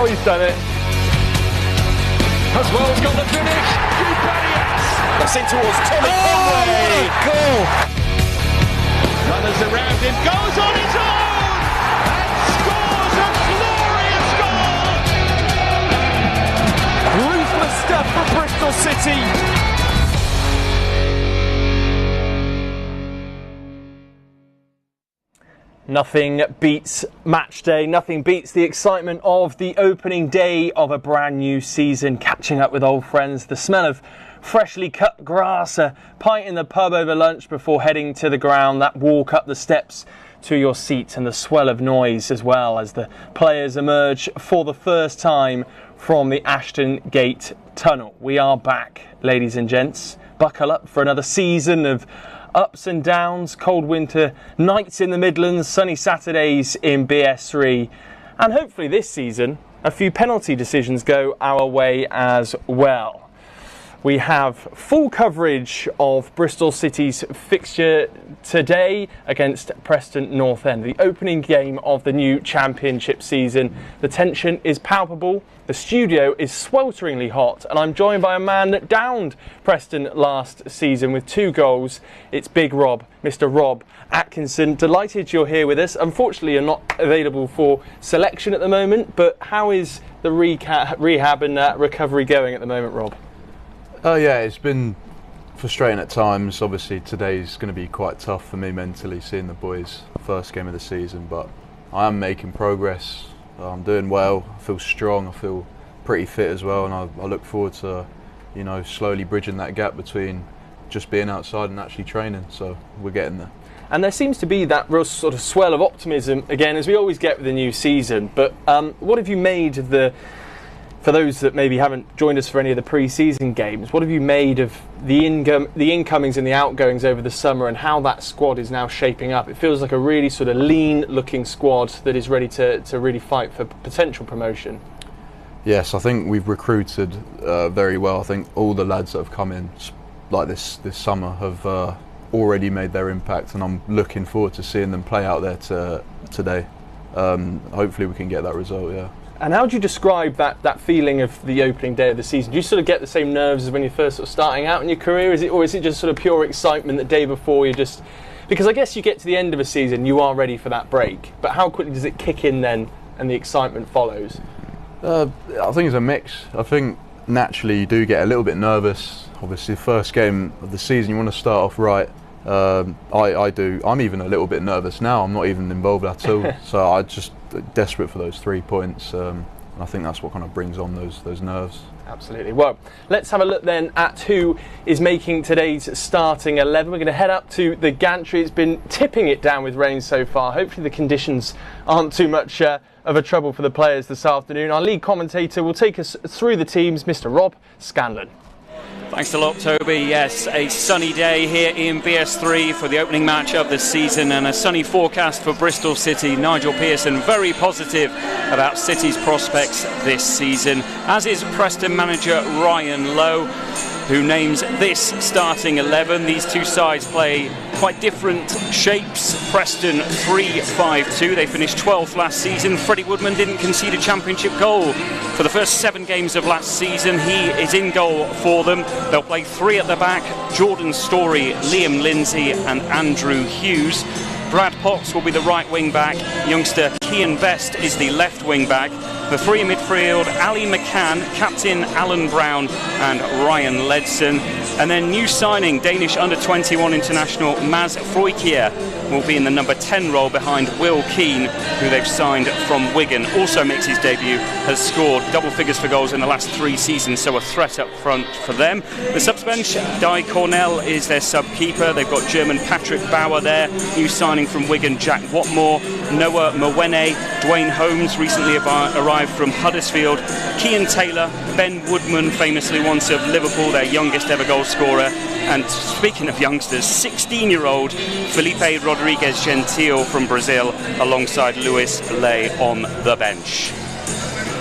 Oh, he's done it. As well as got the finish. That's in towards Tommy Conway. Goal. Runners around him, goes on his own and scores a glorious goal. Ruthless stuff for Bristol City. Nothing beats match day, nothing beats the excitement of the opening day of a brand new season, catching up with old friends, the smell of freshly cut grass, a pint in the pub over lunch before heading to the ground, that walk up the steps to your seat, and the swell of noise as well as the players emerge for the first time from the Ashton Gate tunnel. We are back, ladies and gents. Buckle up for another season of ups and downs, cold winter nights in the Midlands, sunny Saturdays in BS3, and hopefully this season a few penalty decisions go our way as well. We have full coverage of Bristol City's fixture today against Preston North End, the opening game of the new championship season. The tension is palpable, the studio is swelteringly hot, and I'm joined by a man that downed Preston last season with 2 goals. It's Big Rob, Mr. Rob Atkinson. Delighted you're here with us. Unfortunately, you're not available for selection at the moment, but how is the rehab and recovery going at the moment, Rob? Yeah, it's been frustrating at times. Obviously today's going to be quite tough for me mentally, seeing the boys' first game of the season, but I am making progress. I'm doing well, I feel strong, I feel pretty fit as well, and I look forward to, you know, slowly bridging that gap between just being outside and actually training, so we're getting there. And there seems to be that real sort of swell of optimism again, as we always get with the new season, but what have you made of for those that maybe haven't joined us for any of the pre-season games, what have you made of the incomings and the outgoings over the summer, and how that squad is now shaping up? It feels like a really sort of lean-looking squad that is ready to really fight for potential promotion. Yes, I think we've recruited very well. I think all the lads that have come in like this summer have already made their impact, and I'm looking forward to seeing them play out there today. Hopefully we can get that result, yeah. And how do you describe that feeling of the opening day of the season? Do you sort of get the same nerves as when you're first sort of starting out in your career? Or is it just sort of pure excitement the day before you just... Because I guess you get to the end of a season, you are ready for that break. But how quickly does it kick in then and the excitement follows? I think it's a mix. I think naturally you do get a little bit nervous. Obviously the first game of the season you want to start off right. I do. I'm even a little bit nervous now. I'm not even involved at all. So I just desperate for those 3 points. And I think that's what kind of brings on those nerves. Absolutely. Well, let's have a look then at who is making today's starting 11. We're going to head up to the gantry. It's been tipping it down with rain so far. Hopefully the conditions aren't too much of a trouble for the players this afternoon. Our lead commentator will take us through the teams, Mr. Rob Scanlon. Thanks a lot, Toby. Yes, a sunny day here in BS3 for the opening match of the season, and a sunny forecast for Bristol City. Nigel Pearson very positive about City's prospects this season, as is Preston manager Ryan Lowe, who names this starting 11. These two sides play quite different shapes. Preston 3-5-2. They finished 12th last season. Freddie Woodman didn't concede a championship goal for the first 7 games of last season. He is in goal for them. They'll play 3 at the back: Jordan Storey, Liam Lindsay and Andrew Hughes. Brad Potts will be the right wing back. Youngster Kian Best is the left wing back. The 3 in midfield: Ali McCann, captain Alan Brown and Ryan Ledson. And then new signing, Danish under-21 international Mads Freukier will be in the number 10 role behind Will Keane, who they've signed from Wigan. Also makes his debut, has scored double figures for goals in the last 3 seasons, so a threat up front for them. The subs bench: Di Cornell is their sub-keeper. They've got German Patrick Bauer there, new signing from Wigan Jack Watmore, Noah Mwene, Dwayne Holmes recently arrived from Huddersfield, Kean Taylor, Ben Woodman, famously once of Liverpool, their youngest ever goal scorer, and speaking of youngsters, 16-year-old Felipe Rodriguez Gentil from Brazil, alongside Luis Ley on the bench.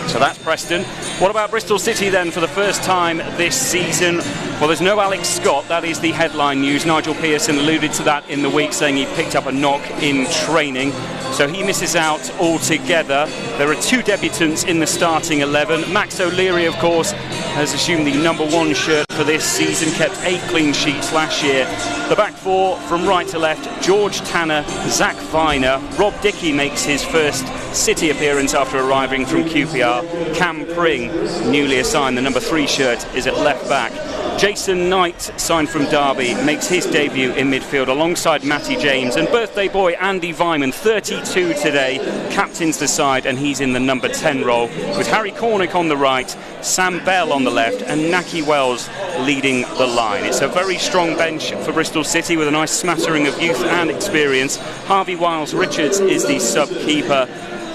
So that's Preston. What about Bristol City then for the first time this season? Well, there's no Alex Scott. That is the headline news. Nigel Pearson alluded to that in the week, saying he picked up a knock in training. so he misses out altogether. There are 2 debutants in the starting 11. Max O'Leary, of course, has assumed the number 1 shirt for this season, kept 8 clean sheets last year. The back 4 from right to left: George Tanner, Zach Viner. Rob Dickey makes his first City appearance after arriving from QPR. Cam Pring, newly assigned the number 3 shirt, is at left back. Jason Knight, signed from Derby, makes his debut in midfield alongside Matty James, and birthday boy Andy Vyman, 32 today, captains the side, and he's in the number 10 role, with Harry Cornick on the right, Sam Bell on the left, and Naki Wells leading the line. It's a very strong bench for Bristol City, with a nice smattering of youth and experience. Harvey Wiles Richards is the sub-keeper.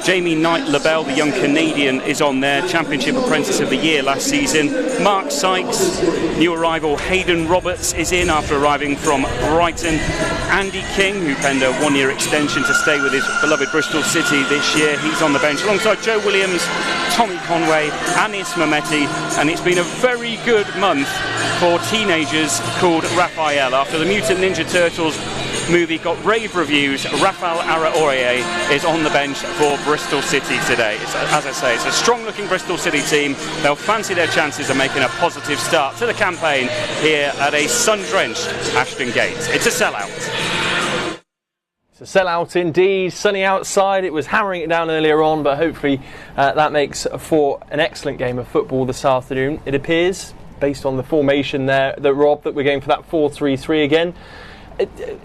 Jamie Knight-Labelle, the young Canadian, is on there, Championship Apprentice of the Year last season. Mark Sykes, new arrival Hayden Roberts is in after arriving from Brighton. Andy King, who penned a 1-year extension to stay with his beloved Bristol City this year, he's on the bench alongside Joe Williams, Tommy Conway, Anis Mehmeti, and it's been a very good month for teenagers called Raphael. After the Mutant Ninja Turtles movie got rave reviews, Rafael Araoye is on the bench for Bristol City today. As I say, it's a strong looking Bristol City team. They'll fancy their chances of making a positive start to the campaign here at a sun-drenched Ashton Gate. It's a sellout. It's a sellout indeed, sunny outside. It was hammering it down earlier on, but hopefully that makes for an excellent game of football this afternoon. It appears, based on the formation there, that we're going for that 4-3-3 again.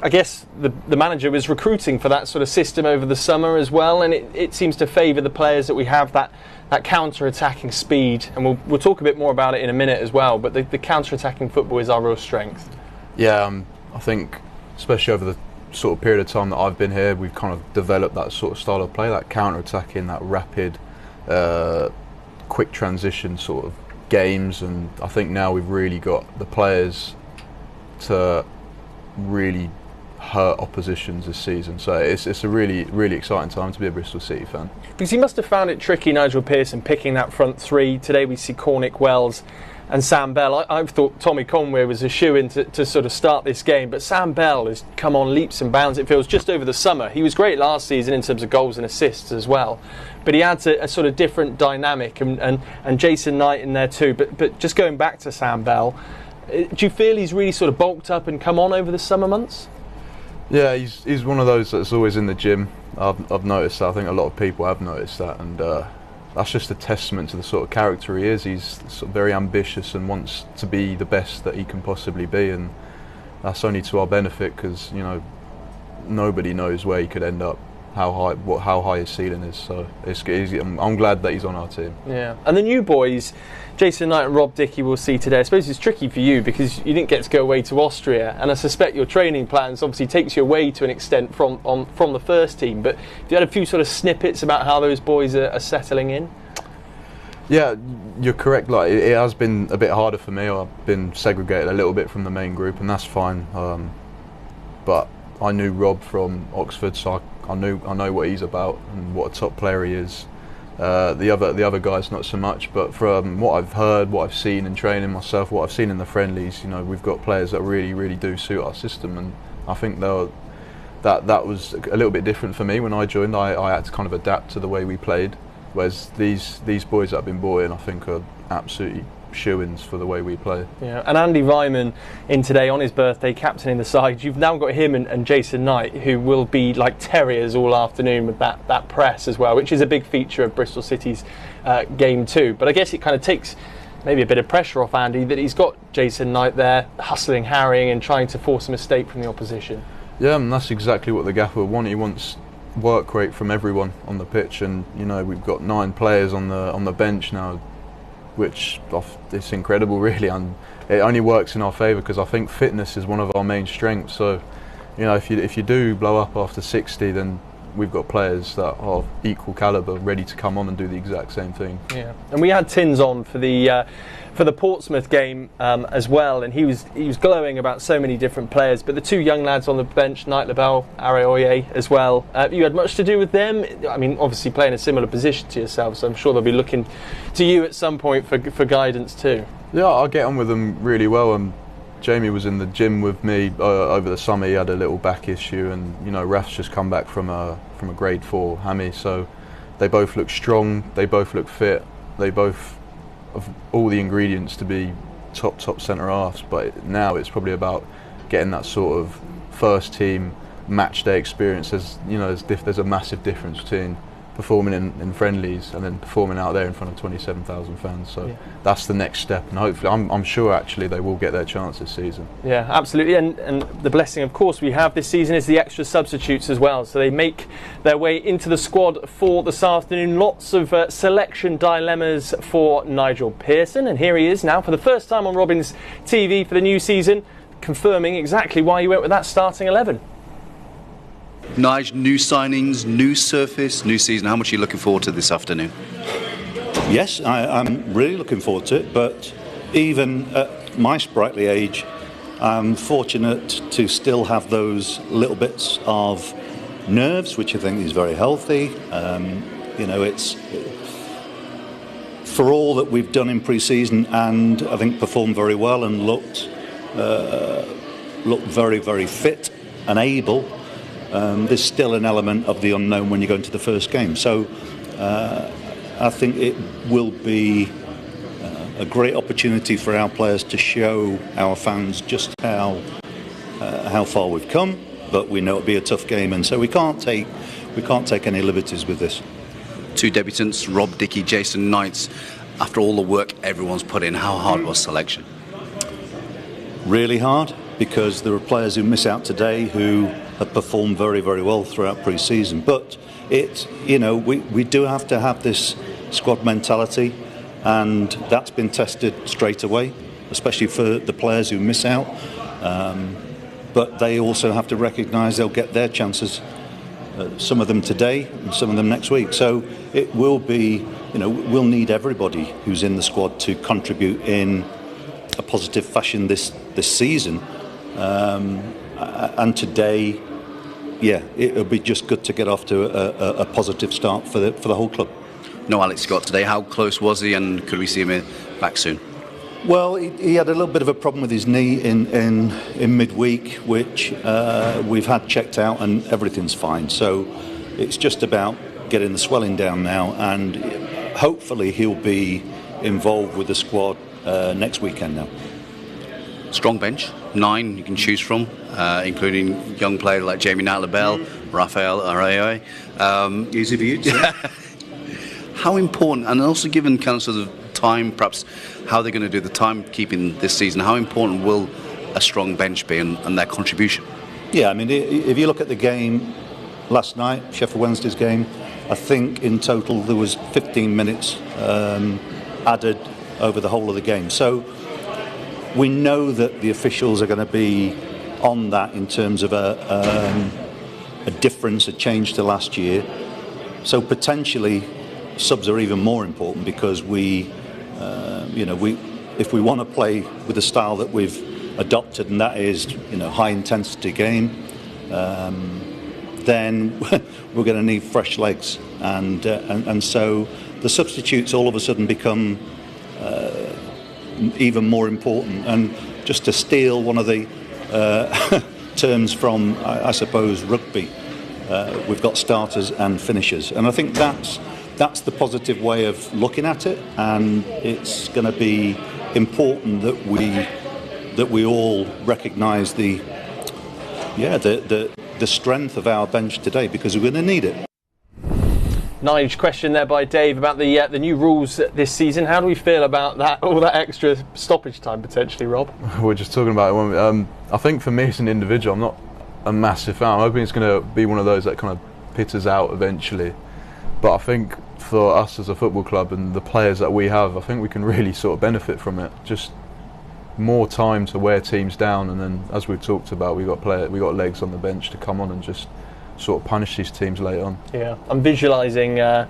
I guess the manager was recruiting for that sort of system over the summer as well, and it seems to favour the players that we have, that counter-attacking speed, and we'll talk a bit more about it in a minute as well, but the counter-attacking football is our real strength. Yeah, I think especially over the sort of period of time that I've been here, we've kind of developed that sort of style of play, that counter-attacking, that rapid, quick transition sort of games, and I think now we've really got the players to really hurt oppositions this season, so it's a really, really exciting time to be a Bristol City fan. Because he must have found it tricky, Nigel Pearson, picking that front 3. Today we see Cornick, Wells and Sam Bell. I've thought Tommy Conway was a shoe-in to sort of start this game, but Sam Bell has come on leaps and bounds, it feels, just over the summer. He was great last season in terms of goals and assists as well, but he adds a sort of different dynamic, and Jason Knight in there too. But just going back to Sam Bell, do you feel he's really sort of bulked up and come on over the summer months? Yeah, he's one of those that's always in the gym. I've noticed that. I think a lot of people have noticed that, and that's just a testament to the sort of character he is. He's sort of very ambitious and wants to be the best that he can possibly be, and that's only to our benefit, because nobody knows where he could end up, how high his ceiling is. So I'm glad that he's on our team. Yeah, and the new boys, Jason Knight and Rob Dickey, we'll see today. I suppose it's tricky for you because you didn't get to go away to Austria, and I suspect your training plans obviously takes you away to an extent from the first team. But have you had a few sort of snippets about how those boys are settling in? Yeah, you're correct. Like, it has been a bit harder for me. I've been segregated a little bit from the main group, and that's fine. But I knew Rob from Oxford, so I know what he's about and what a top player he is. The other guys not so much, but from what I've heard, what I've seen in training myself, what I've seen in the friendlies, we've got players that really, really do suit our system, and I think that was a little bit different for me when I joined. I had to kind of adapt to the way we played, whereas these boys that have been brought in, I think, are absolutely shoo-ins for the way we play. Yeah, and Andy Vyman in today on his birthday, captaining the side. You've now got him and Jason Knight, who will be like terriers all afternoon with that press as well, which is a big feature of Bristol City's game too. But I guess it kind of takes maybe a bit of pressure off Andy that he's got Jason Knight there hustling, harrying and trying to force a mistake from the opposition. Yeah, and that's exactly what the gaffer wants. He wants work rate from everyone on the pitch, and we've got 9 players on the bench now, which it's incredible really, and it only works in our favour because I think fitness is one of our main strengths. So if you do blow up after 60, then we've got players that are equal calibre ready to come on and do the exact same thing. Yeah, and we had Tins on for the Portsmouth game as well, and he was glowing about so many different players. But the 2 young lads on the bench, Knight-Labelle, Araoye as well, you had much to do with them. I mean, obviously playing a similar position to yourself, so I'm sure they'll be looking to you at some point for guidance too. Yeah, I get on with them really well, and Jamie was in the gym with me over the summer. He had a little back issue, and Raf's just come back from a grade 4 hammy. So they both look strong. They both look fit. They both have all the ingredients to be top centre halves. But now it's probably about getting that sort of first team match day experience. There's a massive difference between performing in friendlies and then performing out there in front of 27,000 fans. So that's the next step, and hopefully I'm sure actually they will get their chance this season. Yeah, absolutely. And the blessing, of course, we have this season is the extra substitutes as well. So they make their way into the squad for this afternoon. Lots of selection dilemmas for Nigel Pearson, and here he is now for the first time on Robin's TV for the new season, confirming exactly why you went with that starting 11. Nige, new signings, new surface, new season. How much are you looking forward to this afternoon? Yes, I'm really looking forward to it, but even at my sprightly age, I'm fortunate to still have those little bits of nerves, which I think is very healthy. It's for all that we've done in pre-season, and I think performed very well and looked very, very fit and able. There's still an element of the unknown when you go into the first game. So I think it will be a great opportunity for our players to show our fans just how far we've come. But we know it'll be a tough game, and so we can't take any liberties with this. 2 debutants, Rob Dickey, Jason Knights. After all the work everyone's put in, how hard was selection? Really hard, because there are players who miss out today who have performed very, very well throughout pre-season. But we do have to have this squad mentality, and that's been tested straight away, especially for the players who miss out. But they also have to recognise they'll get their chances, some of them today and some of them next week. So it will be, we'll need everybody who's in the squad to contribute in a positive fashion this season. And today, it'll be just good to get off to a positive start for the whole club. No Alex Scott today. How close was he, and could we see him back soon? Well, he had a little bit of a problem with his knee in midweek, which we've had checked out, and everything's fine. So it's just about getting the swelling down now, and hopefully he'll be involved with the squad next weekend now. Strong bench, 9 you can choose from, including young players like Jamie Knight-Labelle, Rafael Arroyo. Easy for you to How important, and also given kind of sort of time, perhaps how they're going to do the timekeeping this season, how important will a strong bench be and their contribution? Yeah, I mean, if you look at the game last night, Sheffield Wednesday's game, I think in total there was 15 minutes added over the whole of the game. So we know that the officials are going to be on that in terms of a difference, a change to last year. So potentially subs are even more important, because if we want to play with the style that we've adopted, and that is high intensity game, then we're going to need fresh legs, and so the substitutes all of a sudden become even more important. And just to steal one of the terms from, I suppose, rugby, we've got starters and finishers, and I think that's the positive way of looking at it, and it's going to be important that we all recognise the strength of our bench today, because we're going to need it. Nige, question there by Dave about the new rules this season. How do we feel about that? All that extra stoppage time potentially, Rob? We're just talking about it. I think for me as an individual, I'm not a massive fan. I'm hoping it's going to be one of those that kind of pitters out eventually. But I think for us as a football club and the players that we have, I think we can really sort of benefit from it. Just more time to wear teams down, and then, as we've talked about, we got legs on the bench to come on and just sort of punish these teams late on. Yeah, I'm visualising a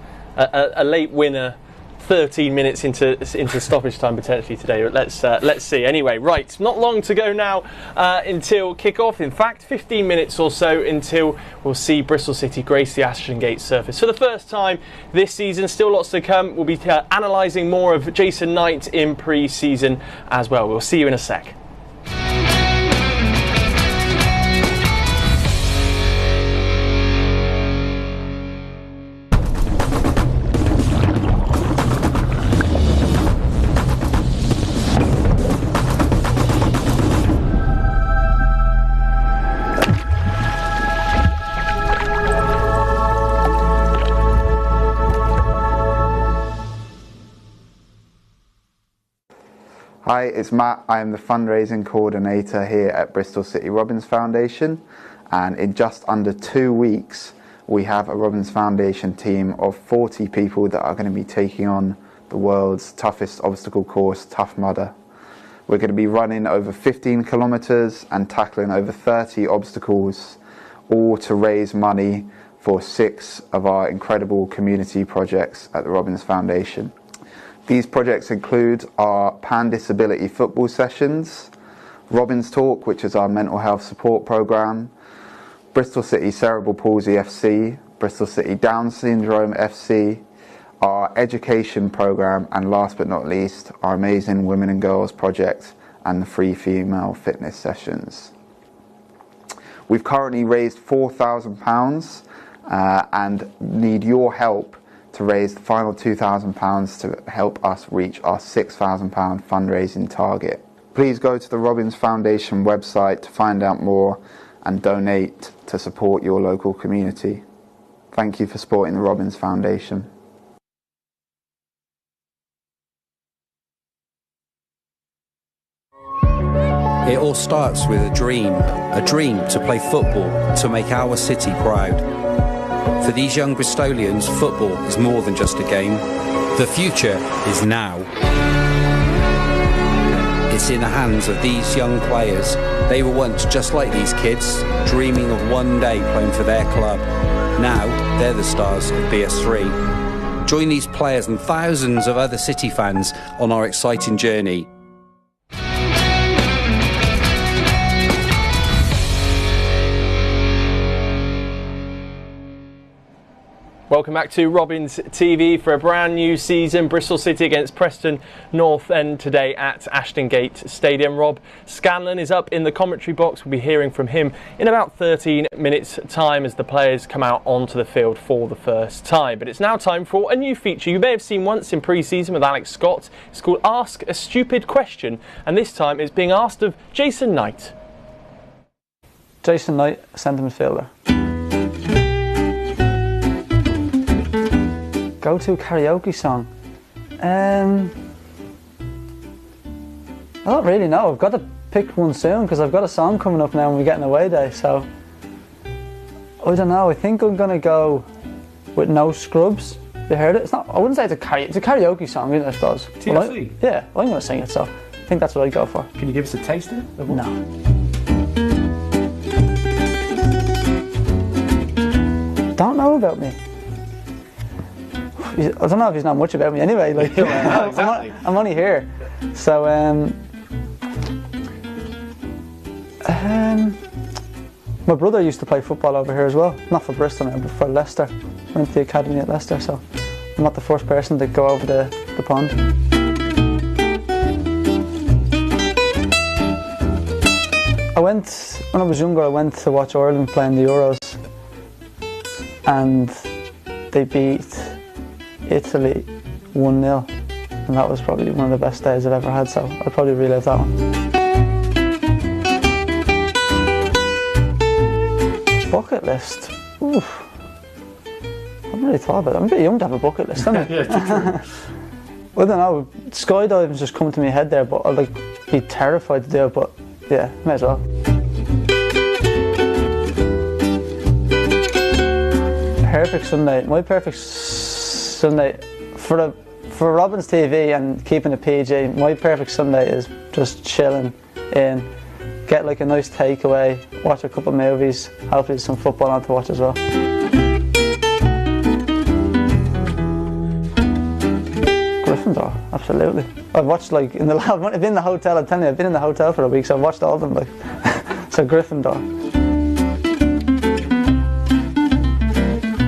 late winner 13 minutes into stoppage time potentially today. Let's see. Anyway, right, not long to go now until kick-off. In fact, 15 minutes or so until we'll see Bristol City grace the Ashton Gate surface for the first time this season. Still lots to come. We'll be analysing more of Jason Knight in pre-season as well. We'll see you in a sec. Hi, it's Matt. I am the fundraising coordinator here at Bristol City Robins Foundation, and in just under 2 weeks we have a Robins Foundation team of 40 people that are going to be taking on the world's toughest obstacle course, Tough Mudder. We're going to be running over 15 kilometres and tackling over 30 obstacles, all to raise money for 6 of our incredible community projects at the Robins Foundation. These projects include our pan-disability football sessions, Robins Talk, which is our mental health support programme, Bristol City Cerebral Palsy FC, Bristol City Down Syndrome FC, our education programme, and last but not least, our amazing Women and Girls project and the free female fitness sessions. We've currently raised £4,000 and need your help to raise the final £2,000 to help us reach our £6,000 fundraising target. Please go to the Robins Foundation website to find out more and donate to support your local community. Thank you for supporting the Robins Foundation. It all starts with a dream to play football, to make our city proud. For these young Bristolians, football is more than just a game. The future is now. It's in the hands of these young players. They were once just like these kids, dreaming of one day playing for their club. Now, they're the stars of BS3. Join these players and thousands of other City fans on our exciting journey. Welcome back to Robins TV for a brand new season. Bristol City against Preston North End today at Ashton Gate Stadium. Rob Scanlon is up in the commentary box. We'll be hearing from him in about 13 minutes time as the players come out onto the field for the first time. But it's now time for a new feature you may have seen once in pre-season with Alex Scott. It's called Ask a Stupid Question, and this time it's being asked of Jason Knight. Jason Knight, centre midfielder. Go-to karaoke song? I don't really know. I've got to pick one soon because I've got a song coming up now and we're getting away day, so I don't know. I think I'm gonna go with No Scrubs. You heard it? It's not. I wouldn't say it's a karaoke song, isn't it, I suppose. TLC? Yeah, I'm gonna sing it, so I think that's what I'd go for. Can you give us a taste of it? No. Don't know about me. I don't know if he's not much about me anyway. Like, yeah, exactly. I'm only here, so my brother used to play football over here as well. Not for Bristol now, but for Leicester. Went to the academy at Leicester, so I'm not the first person to go over the pond. When I was younger, I went to watch Ireland playing the Euros, and they beat Italy 1-0, and that was probably one of the best days I've ever had, so I'll probably relive that one. Bucket list? Oof. I haven't really thought about it. I'm a bit young to have a bucket list, isn't it? Yeah, I don't know, skydiving's just come to my head there, but I'd be terrified to do it, but yeah, may as well. Perfect Sunday. My perfect Sunday for Robins TV and keeping it PG. My perfect Sunday is just chilling in, get like a nice takeaway, watch a couple of movies, hopefully some football on to watch as well. Gryffindor, absolutely. I've watched I've been in the hotel. I'm telling you, I've been in the hotel for a week, so I've watched all of them. So Gryffindor.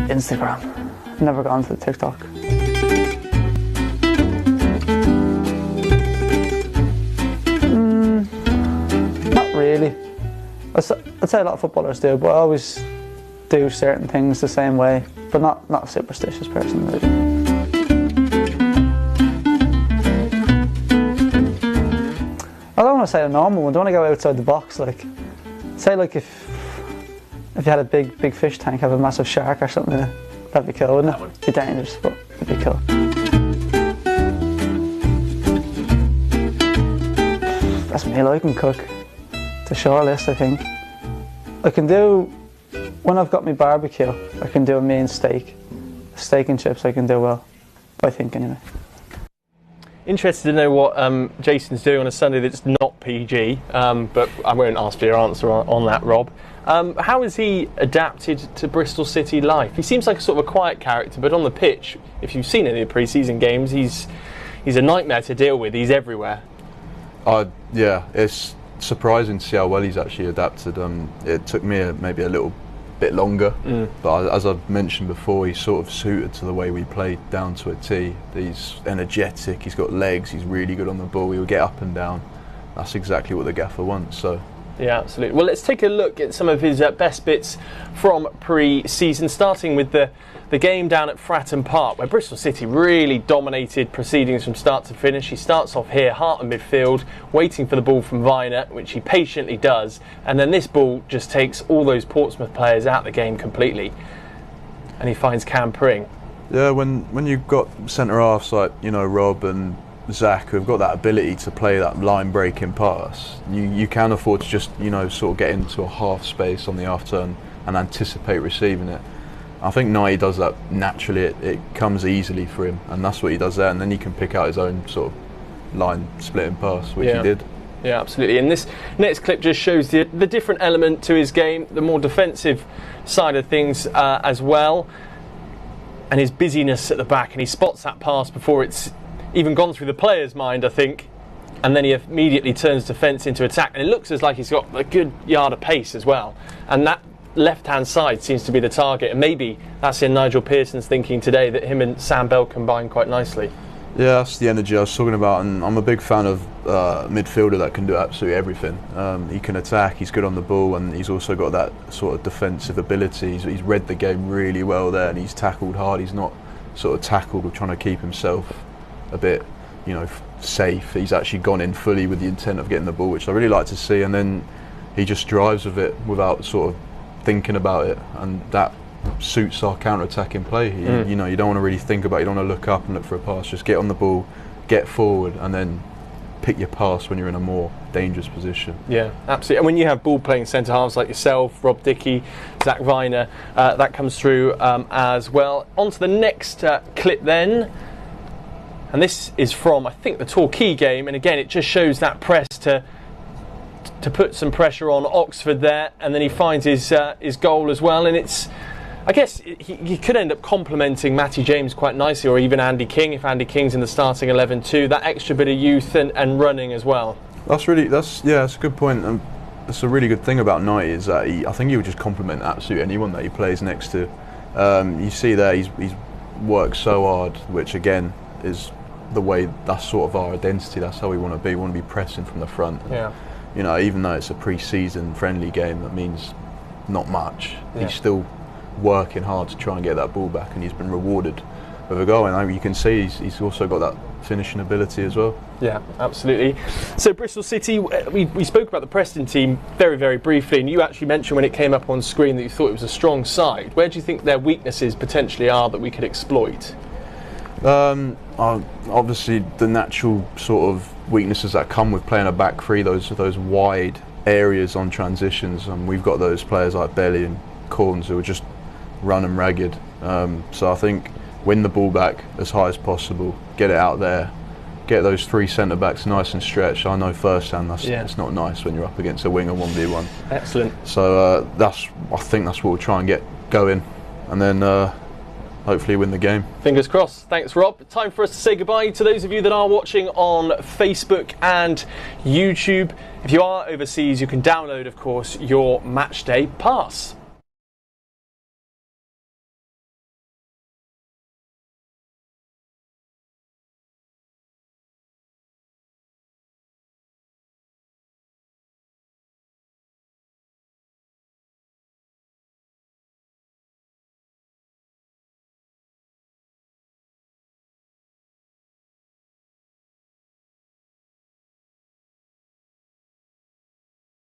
Instagram. Never gone to the TikTok. Not really. I'd say a lot of footballers do, but I always do certain things the same way, but not a superstitious person really. I don't want to say a normal one. I don't want to go outside the box. Say if you had a big fish tank, have a massive shark or something in it. That'd be cool, wouldn't it? It'd be dangerous, but it'd be cool. meal. I can cook the short list, I think. I can do, when I've got my barbecue, I can do a main steak. Steak and chips I can do well, I think anyway. Interested to know what Jason's doing on a Sunday that's not PG, but I won't ask for your answer on that, Rob. How has he adapted to Bristol City life? He seems like a sort of a quiet character, but on the pitch, if you've seen any of the pre-season games, he's a nightmare to deal with. He's everywhere. Yeah, it's surprising to see how well he's actually adapted. It took me maybe a little bit longer, but as I've mentioned before, he's sort of suited to the way we play down to a T. He's energetic, he's got legs, he's really good on the ball, he'll get up and down. That's exactly what the gaffer wants. So yeah, absolutely. Well, let's take a look at some of his best bits from pre-season, starting with the game down at Fratton Park, where Bristol City really dominated proceedings from start to finish. He starts off here, heart of midfield, waiting for the ball from Viner, which he patiently does, and then this ball just takes all those Portsmouth players out of the game completely, and he finds Cam Pring. Yeah, when you've got centre-halves like, Rob and Zach, who've got that ability to play that line-breaking pass, you can afford to just, sort of get into a half space on the half-turn and anticipate receiving it. I think Knighty does that naturally. It comes easily for him, and that's what he does there, and then he can pick out his own sort of line-splitting pass, which he did. Yeah, absolutely. And this next clip just shows the different element to his game, the more defensive side of things as well, and his busyness at the back, and he spots that pass before it's even gone through the player's mind, I think, and then he immediately turns defence into attack, and it looks as like he's got a good yard of pace as well, and that left-hand side seems to be the target, and maybe that's in Nigel Pearson's thinking today, that him and Sam Bell combine quite nicely. Yeah, that's the energy I was talking about, and I'm a big fan of a midfielder that can do absolutely everything. He can attack, he's good on the ball, and he's also got that sort of defensive ability. He's read the game really well there, and he's tackled hard. He's not sort of tackled or trying to keep himself a bit, safe. He's actually gone in fully with the intent of getting the ball, which I really like to see, and then he just drives with it without sort of thinking about it, and that suits our counter-attacking play. You don't want to really think about it, you don't want to look up and look for a pass, just get on the ball, get forward, and then pick your pass when you're in a more dangerous position. Yeah, absolutely. And when you have ball-playing centre-halves like yourself, Rob Dickey, Zach Viner, that comes through as well. On to the next clip then, and this is from, I think, the Torquay game, and again it just shows that press to put some pressure on Oxford there, and then he finds his goal as well, and it's, I guess he could end up complementing Matty James quite nicely, or even Andy King if Andy King's in the starting 11 too. That extra bit of youth and running as well. That's a good point, and that's a really good thing about Knight is that I think he would just complement absolutely anyone that he plays next to. You see there he's worked so hard, which again is the way, that's sort of our identity. That's how we want to be. We want to be pressing from the front. Yeah. Even though it's a pre-season friendly game, that means not much. Yeah. He's still working hard to try and get that ball back, and he's been rewarded with a goal. And you can see he's also got that finishing ability as well. Yeah, absolutely. So Bristol City, we spoke about the Preston team very, very briefly, and you actually mentioned when it came up on screen that you thought it was a strong side. Where do you think their weaknesses potentially are that we could exploit? Obviously the natural sort of weaknesses that come with playing a back three, those wide areas on transitions, and we've got those players like Belly and Corns who are just running ragged. So I think win the ball back as high as possible, get it out there, get those three centre backs nice and stretched. I know firsthand it's not nice when you're up against a winger 1v1. Excellent. So I think that's what we'll try and get going, and then hopefully win the game. Fingers crossed. Thanks, Rob. Time for us to say goodbye to those of you that are watching on Facebook and YouTube. If you are overseas, you can download, of course, your Matchday pass.